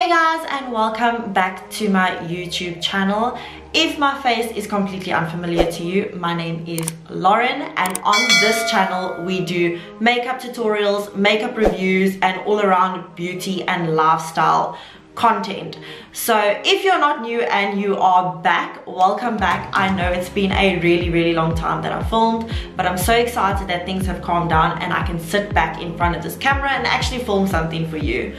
Hey guys, and welcome back to my YouTube channel. If my face is completely unfamiliar to you, my name is Lauren, and on this channel we do makeup tutorials, makeup reviews, and all around beauty and lifestyle content. So if you're not new and you are back, welcome back. I know it's been a really long time that I filmed, but I'm so excited that things have calmed down and I can sit back in front of this camera and actually film something for you.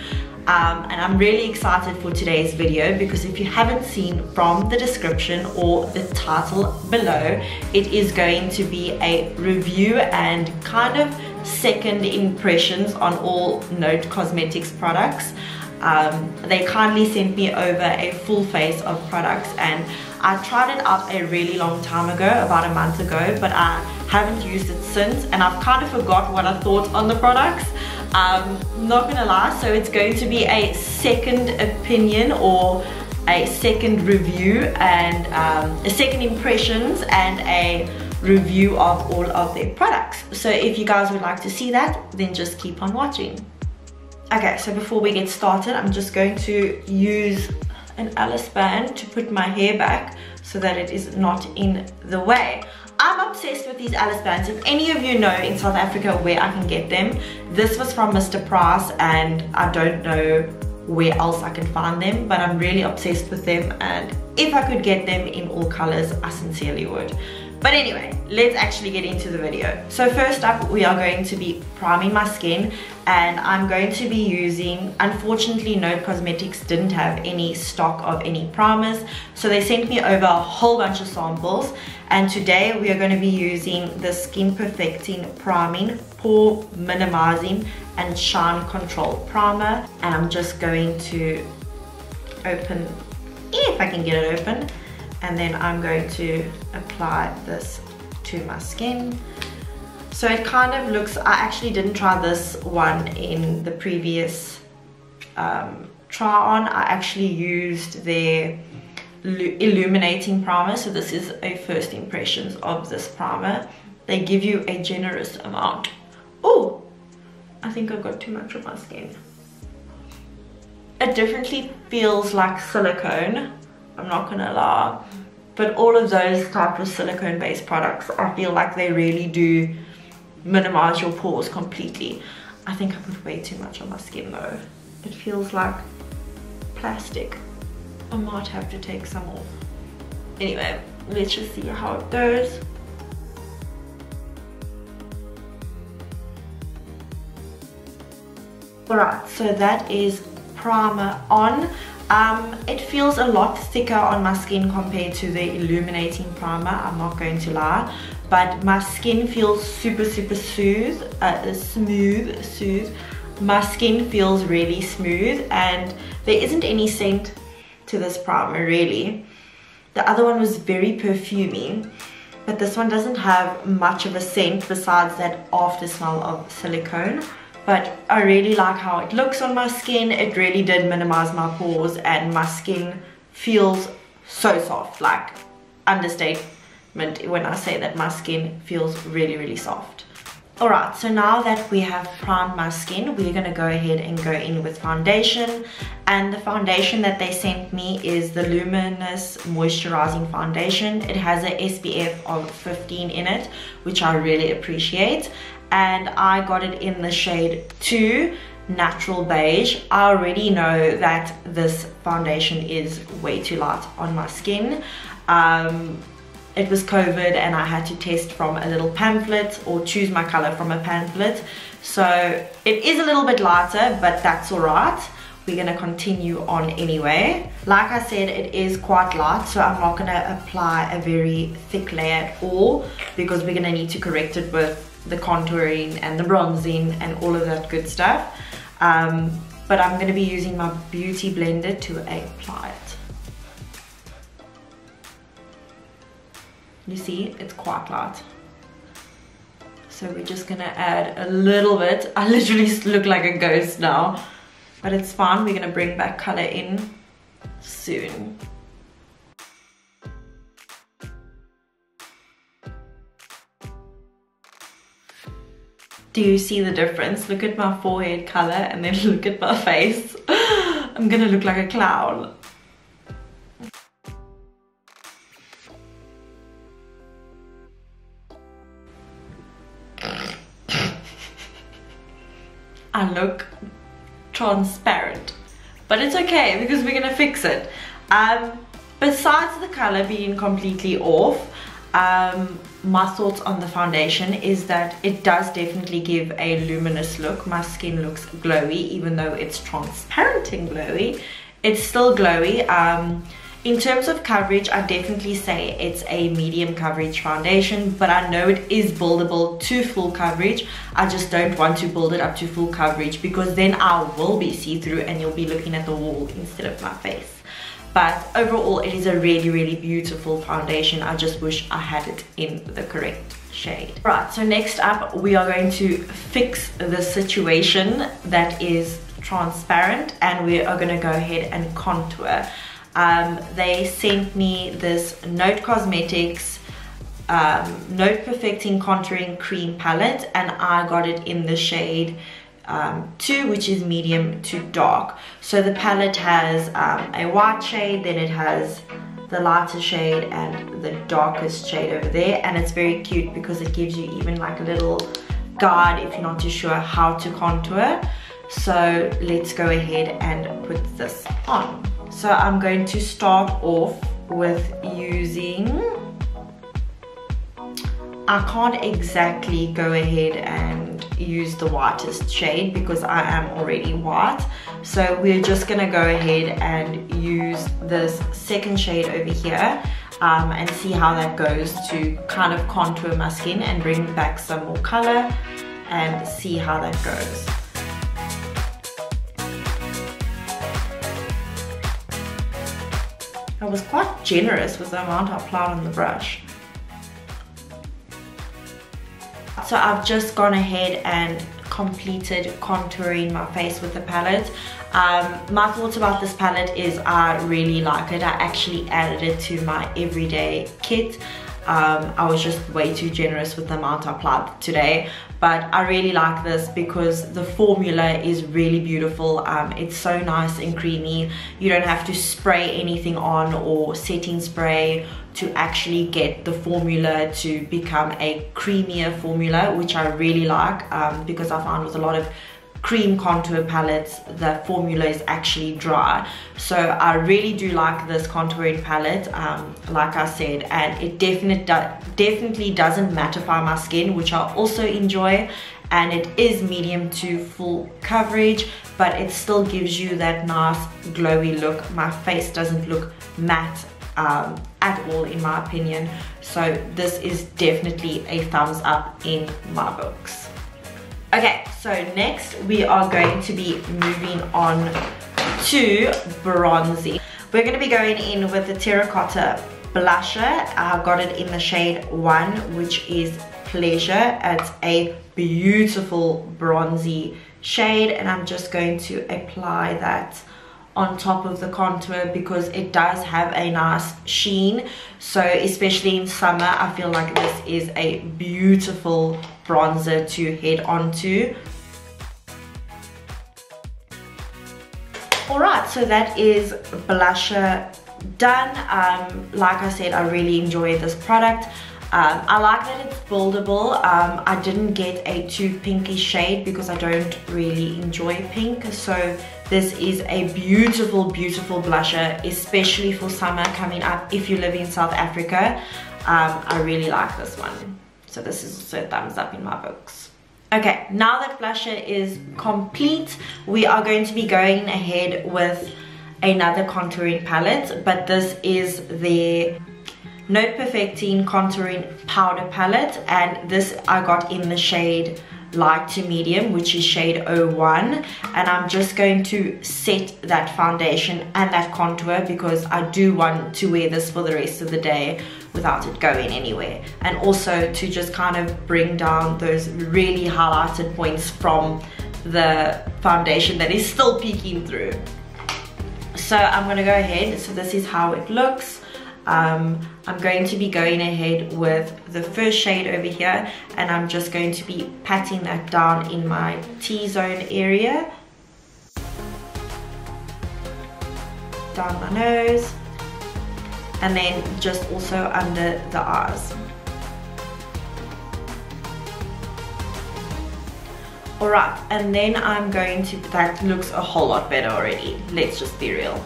And I'm really excited for today's video because if you haven't seen from the description or the title below, it is going to be a review and kind of second impressions on all Note Cosmetics products. They kindly sent me over a full face of products, and I tried it out a really long time ago, about a month ago, but I haven't used it since, and I've kind of forgot what I thought on the products. Not gonna lie, so it's going to be a second opinion or a second review and a second impressions and a review of all of their products. So if you guys would like to see that, then just keep on watching. Okay, so before we get started, I'm just going to use an Alice band to put my hair back so that it is not in the way. I'm obsessed with these Alice bands. If any of you know in South Africa where I can get them, this was from Mr. Price and I don't know where else I can find them, but I'm really obsessed with them, and if I could get them in all colors, I sincerely would. But anyway, let's actually get into the video. So first up, we are going to be priming my skin, and I'm going to be using, unfortunately Note Cosmetics didn't have any stock of any primers, so they sent me over a whole bunch of samples, and today we are going to be using the Skin Perfecting Priming Pore Minimizing and Shine Control Primer, and I'm just going to open, if I can get it open, and then I'm going to apply this to my skin. So it kind of looks, I actually didn't try this one in the previous try on. I actually used their illuminating primer, so this is a first impressions of this primer. They give you a generous amount. Oh, I think I've got too much on my skin. It definitely feels like silicone, I'm not gonna lie, but all of those type of silicone based products, I feel like they really do minimize your pores completely. I think I put way too much on my skin though. It feels like plastic. I might have to take some off. Anyway, let's just see how it goes. Alright, so that is primer on. It feels a lot thicker on my skin compared to the illuminating primer, I'm not going to lie, but my skin feels super smooth. My skin feels really smooth, and there isn't any scent to this primer really. The other one was very perfumey, but this one doesn't have much of a scent besides that after smell of silicone. But I really like how it looks on my skin. It really did minimize my pores, and my skin feels so soft, like understatement when I say that my skin feels really soft. Alright, so now that we have primed my skin, we're going to go ahead and go in with foundation. And the foundation that they sent me is the Luminous Moisturizing Foundation. It has a SPF of 15 in it, which I really appreciate. And I got it in the shade 2 Natural Beige. I already know that this foundation is way too light on my skin. It was COVID and I had to test from a little pamphlet or choose my color from a pamphlet. So it is a little bit lighter, but that's alright. We're going to continue on anyway. Like I said, it is quite light, so I'm not going to apply a very thick layer at all because we're going to need to correct it with the contouring and the bronzing and all of that good stuff. But I'm going to be using my beauty blender to apply it. You see, it's quite light. So we're just going to add a little bit. I literally look like a ghost now, but it's fine. We're going to bring back color in soon. Do you see the difference? Look at my forehead color and then look at my face. I'm gonna look like a clown. I look transparent, but it's okay because we're gonna fix it. Besides the color being completely off, my thoughts on the foundation is that it does definitely give a luminous look. My skin looks glowy, even though it's transparent and glowy, it's still glowy. In terms of coverage, I definitely say it's a medium coverage foundation, but I know it is buildable to full coverage. I just don't want to build it up to full coverage because then I will be see-through and you'll be looking at the wall instead of my face. But overall, it is a really, really beautiful foundation. I just wish I had it in the correct shade. Right, so next up, we are going to fix the situation that is transparent, and we are going to go ahead and contour. They sent me this Note Cosmetics Note Perfecting Contouring Cream Palette, and I got it in the shade 2, which is medium to dark. So the palette has a white shade, then it has the lighter shade and the darkest shade over there, and it's very cute because it gives you even like a little guide if you're not too sure how to contour. So let's go ahead and put this on. So I'm going to start off with using, I can't exactly go ahead and use the whitest shade because I am already white. So we're just gonna go ahead and use this second shade over here and see how that goes to kind of contour my skin and bring back some more color and see how that goes. I was quite generous with the amount I applied on the brush. So I've just gone ahead and completed contouring my face with the palette. My thoughts about this palette is I really like it. I actually added it to my everyday kit. I was just way too generous with the amount I applied today, but I really like this because the formula is really beautiful. It's so nice and creamy. You don't have to spray anything on or setting spray to actually get the formula to become a creamier formula, which I really like because I found with a lot of cream contour palettes the formula is actually dry. So I really do like this contouring palette, like I said, and it definitely doesn't mattify my skin, which I also enjoy, and it is medium to full coverage, but it still gives you that nice glowy look. My face doesn't look matte at all in my opinion, so this is definitely a thumbs up in my books. Okay, so next we are going to be moving on to bronzing. We're going to be going in with the Terracotta blusher. I got it in the shade 1, which is Pleasure. It's a beautiful bronzy shade, and I'm just going to apply that on top of the contour because it does have a nice sheen. So especially in summer, I feel like this is a beautiful bronzer to head onto. Alright, so that is blusher done. Like I said, I really enjoy this product. I like that it's buildable. I didn't get a too pinky shade because I don't really enjoy pink, so this is a beautiful, beautiful blusher, especially for summer coming up if you live in South Africa. I really like this one. So this is also a thumbs up in my books. Okay, now that blusher is complete, we are going to be going ahead with another contouring palette, but this is the Note Perfecting Contouring Powder Palette, and this I got in the shade light to medium, which is shade 01, and I'm just going to set that foundation and that contour because I do want to wear this for the rest of the day without it going anywhere, and also to just kind of bring down those really highlighted points from the foundation that is still peeking through. So I'm going to go ahead, so this is how it looks. I'm going to be going ahead with the first shade over here, and I'm just going to be patting that down in my T-zone area. down my nose, and then just also under the eyes. Alright, and then I'm going to, that looks a whole lot better already, let's just be real.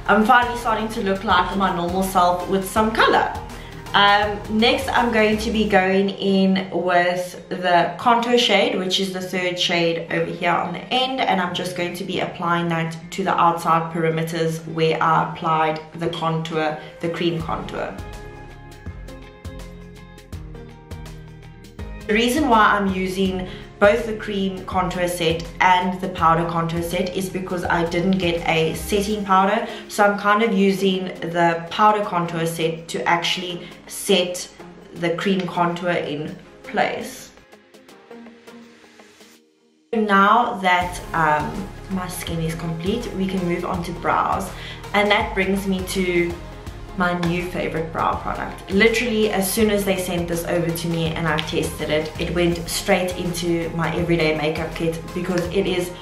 I'm finally starting to look like my normal self with some color. Next I'm going to be going in with the contour shade, which is the third shade over here on the end, and I'm just going to be applying that to the outside perimeters where I applied the contour, the cream contour. The reason why I'm using both the cream contour set and the powder contour set is because I didn't get a setting powder, so I'm kind of using the powder contour set to actually set the cream contour in place. Now that my skin is complete, we can move on to brows, and that brings me to my new favorite brow product. Literally as soon as they sent this over to me and I tested it, it went straight into my everyday makeup kit, because it is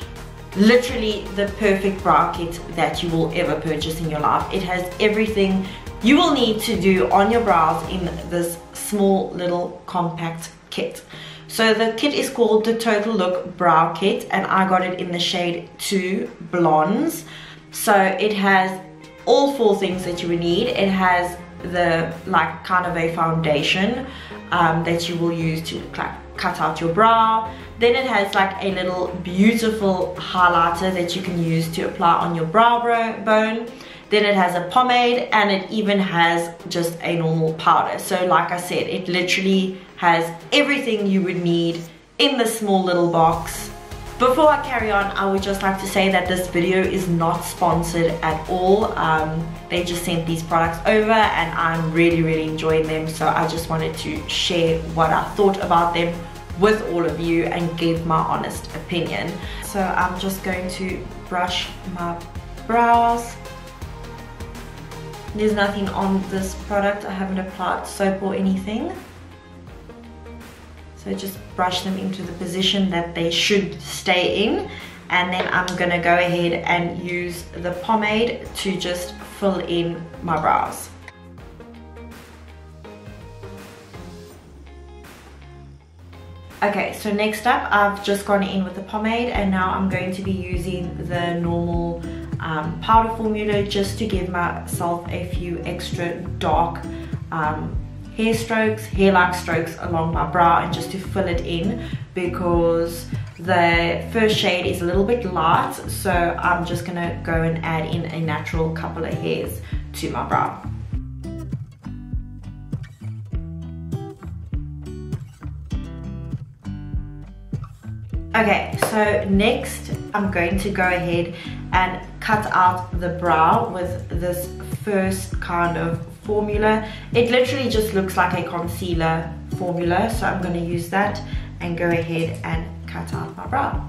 literally the perfect brow kit that you will ever purchase in your life. It has everything you will need to do on your brows in this small little compact kit. So the kit is called the Total Look Brow Kit, and I got it in the shade 2 Blondes. So it has all 4 things that you would need. It has the like kind of a foundation that you will use to cut out your brow. Then it has like a little beautiful highlighter that you can use to apply on your brow bone. Then it has a pomade, and it even has just a normal powder. So like I said, it literally has everything you would need in this small little box. Before I carry on, I would just like to say that this video is not sponsored at all. They just sent these products over and I'm really enjoying them, so I just wanted to share what I thought about them with all of you and give my honest opinion. So I'm just going to brush my brows. There's nothing on this product. I haven't applied soap or anything. So just brush them into the position that they should stay in, and then I'm gonna go ahead and use the pomade to just fill in my brows. Okay, so next up I've just gone in with the pomade, and now I'm going to be using the normal powder formula just to give myself a few extra dark hair-like strokes along my brow, and just to fill it in, because the first shade is a little bit light, so I'm just gonna go and add in a natural couple of hairs to my brow. Okay, so next I'm going to go ahead and cut out the brow with this first kind of formula. It literally just looks like a concealer formula, so I'm going to use that and go ahead and cut out my brow.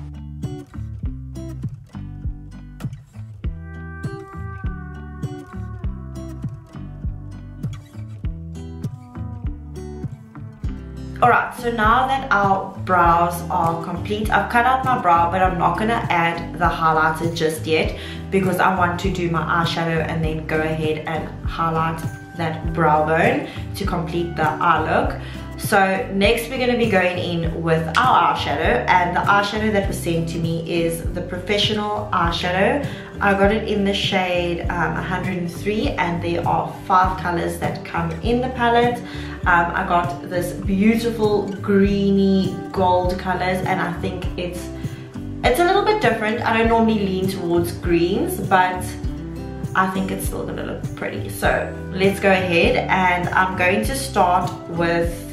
Alright, so now that our brows are complete, I've cut out my brow, but I'm not going to add the highlighter just yet, because I want to do my eyeshadow and then go ahead and highlight that brow bone to complete the eye look. So next we're going to be going in with our eyeshadow, and the eyeshadow that was sent to me is the Professional eyeshadow. I got it in the shade 103, and there are 5 colors that come in the palette. I got this beautiful greeny gold colors, and I think it's a little bit different. I don't normally lean towards greens, but I think it's still gonna look pretty. So let's go ahead, and I'm going to start with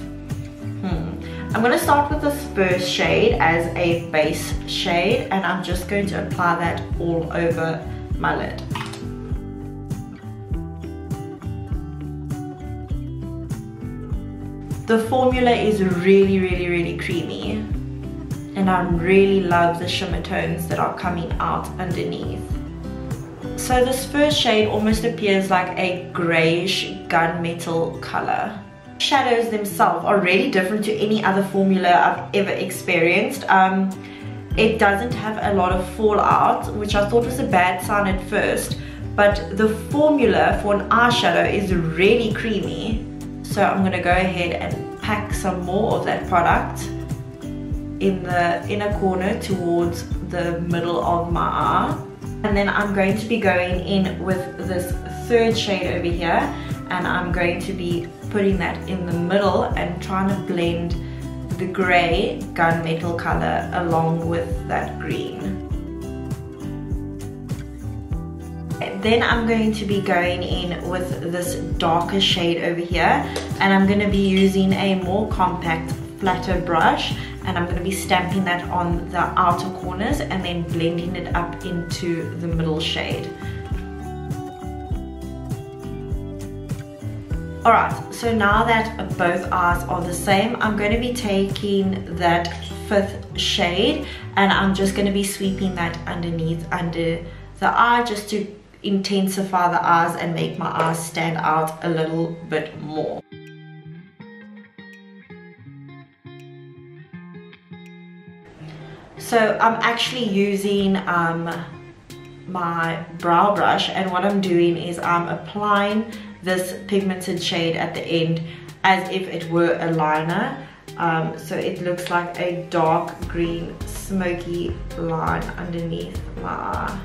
this first shade as a base shade, and I'm just going to apply that all over my lid. The formula is really creamy, and I really love the shimmer tones that are coming out underneath. So this first shade almost appears like a greyish gunmetal color. Shadows themselves are really different to any other formula I've ever experienced. It doesn't have a lot of fallout, which I thought was a bad sign at first, but the formula for an eyeshadow is really creamy. So I'm gonna go ahead and pack some more of that product in the inner corner towards the middle of my eye. And then I'm going to be going in with this third shade over here, and I'm going to be putting that in the middle and trying to blend the grey gunmetal color along with that green. Then I'm going to be going in with this darker shade over here, and I'm going to be using a more compact, flatter brush, and I'm going to be stamping that on the outer corners and then blending it up into the middle shade. Alright, so now that both eyes are the same, I'm going to be taking that fifth shade and I'm just going to be sweeping that underneath under the eye just to intensify the eyes and make my eyes stand out a little bit more. So I'm actually using my brow brush, and what I'm doing is I'm applying this pigmented shade at the end as if it were a liner. So it looks like a dark green smoky line underneath my eye.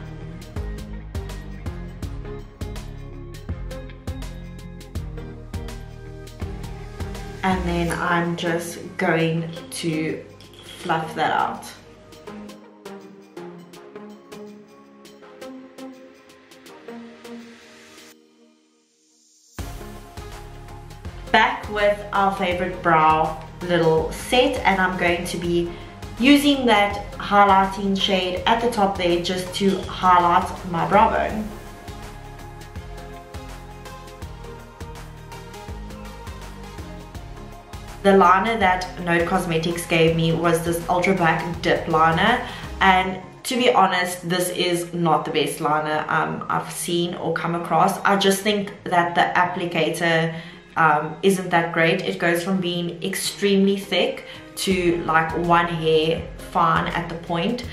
And then I'm just going to fluff that out. Back with our favorite brow little set, and I'm going to be using that highlighting shade at the top there just to highlight my brow bone. The liner that Node Cosmetics gave me was this ultra black dip liner, and to be honest, this is not the best liner I've seen or come across. I just think that the applicator isn't that great. It goes from being extremely thick to like one hair fine at the point.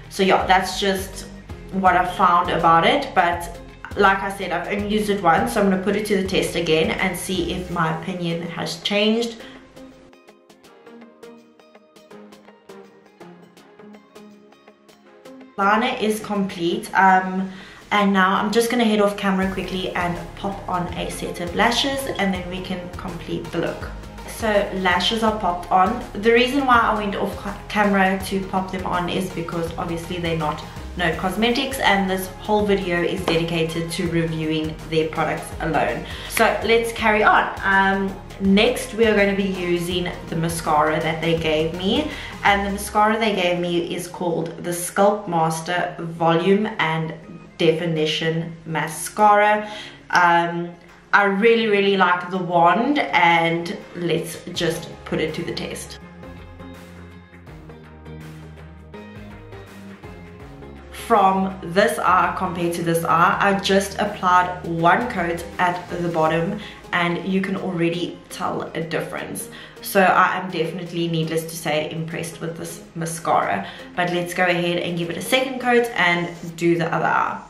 So yeah, that's just what I found about it. But like I said, I've only used it once, so I'm going to put it to the test again and see if my opinion has changed. Liner is complete, and now I'm just going to head off camera quickly and pop on a set of lashes, and then we can complete the look. So lashes are popped on. The reason why I went off camera to pop them on is because obviously they're not Node Cosmetics, and this whole video is dedicated to reviewing their products alone. So let's carry on. Next we are going to be using the mascara that they gave me, and the mascara they gave me is called the Sculpt Master Volume and Definition Mascara. I really like the wand, and let's just put it to the test. From this eye compared to this eye, I just applied one coat at the bottom and you can already tell a difference. So I am definitely, needless to say, impressed with this mascara. But let's go ahead and give it a second coat and do the other eye.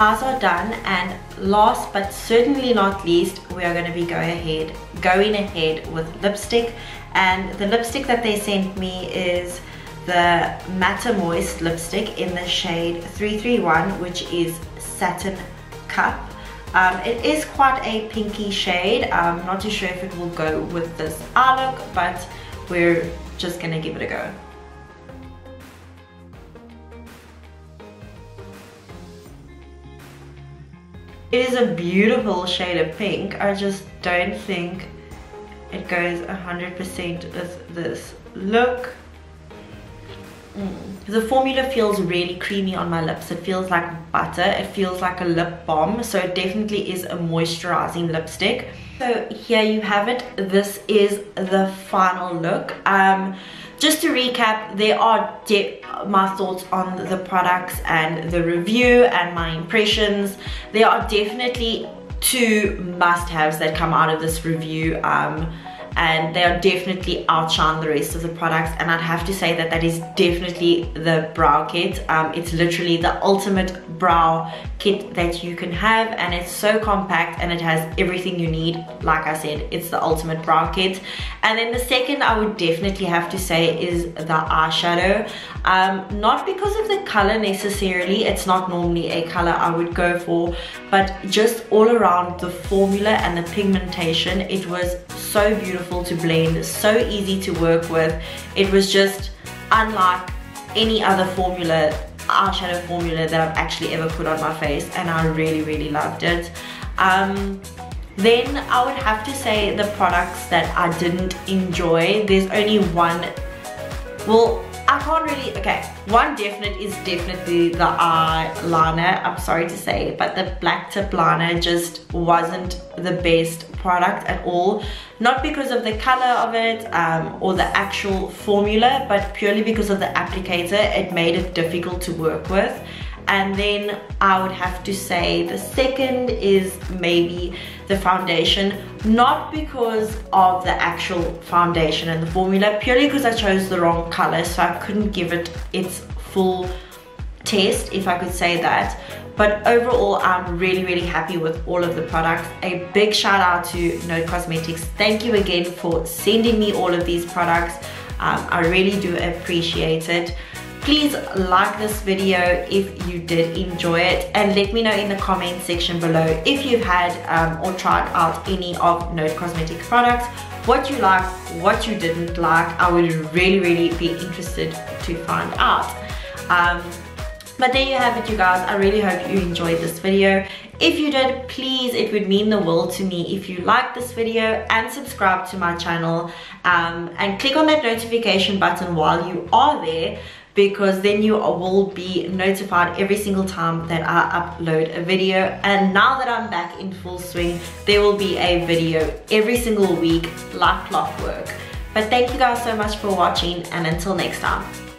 Eyes are done, and last but certainly not least, we are going to be going ahead with lipstick. And the lipstick that they sent me is the Matte Moist lipstick in the shade 331, which is Satin Cup. It is quite a pinky shade. I'm not too sure if it will go with this eye look, but we're just gonna give it a go. It is a beautiful shade of pink. I just don't think it goes 100% with this look. The formula feels really creamy on my lips. It feels like butter. It feels like a lip balm. So it definitely is a moisturizing lipstick. So here you have it. This is the final look. Just to recap, there are my thoughts on the products and the review and my impressions. There are definitely two must-haves that come out of this review. and they are definitely outshine the rest of the products. And I'd have to say that that is definitely the brow kit. It's literally the ultimate brow kit that you can have, and it's so compact and it has everything you need. Like I said, it's the ultimate brow kit. And then the second I would definitely have to say is the eyeshadow. Not because of the color necessarily, it's not normally a color I would go for, but just all around the formula and the pigmentation, it was so beautiful to blend, so easy to work with. It was just unlike any other eyeshadow formula that I've actually ever put on my face, and I really loved it. Then I would have to say the products that I didn't enjoy, there's only one. Well, I can't really, okay, one definite is definitely the eyeliner, I'm sorry to say, but the black tip liner just wasn't the best product at all. Not because of the color of it or the actual formula, but purely because of the applicator. It made it difficult to work with. And then I would have to say the second is maybe the foundation, not because of the actual foundation and the formula, purely because I chose the wrong color, so I couldn't give it its full test, if I could say that. But overall, I'm really happy with all of the products. A big shout out to Note Cosmetics. Thank you again for sending me all of these products. I really do appreciate it. Please like this video if you did enjoy it, and let me know in the comment section below if you've had or tried out any of Note Cosmetics products, what you liked, what you didn't like. I would really be interested to find out. But there you have it, you guys. I really hope you enjoyed this video. If you did, please, it would mean the world to me if you like this video and subscribe to my channel, and click on that notification button while you are there, because then you will be notified every single time that I upload a video. And now that I'm back in full swing, there will be a video every single week like clockwork. But thank you guys so much for watching, and until next time.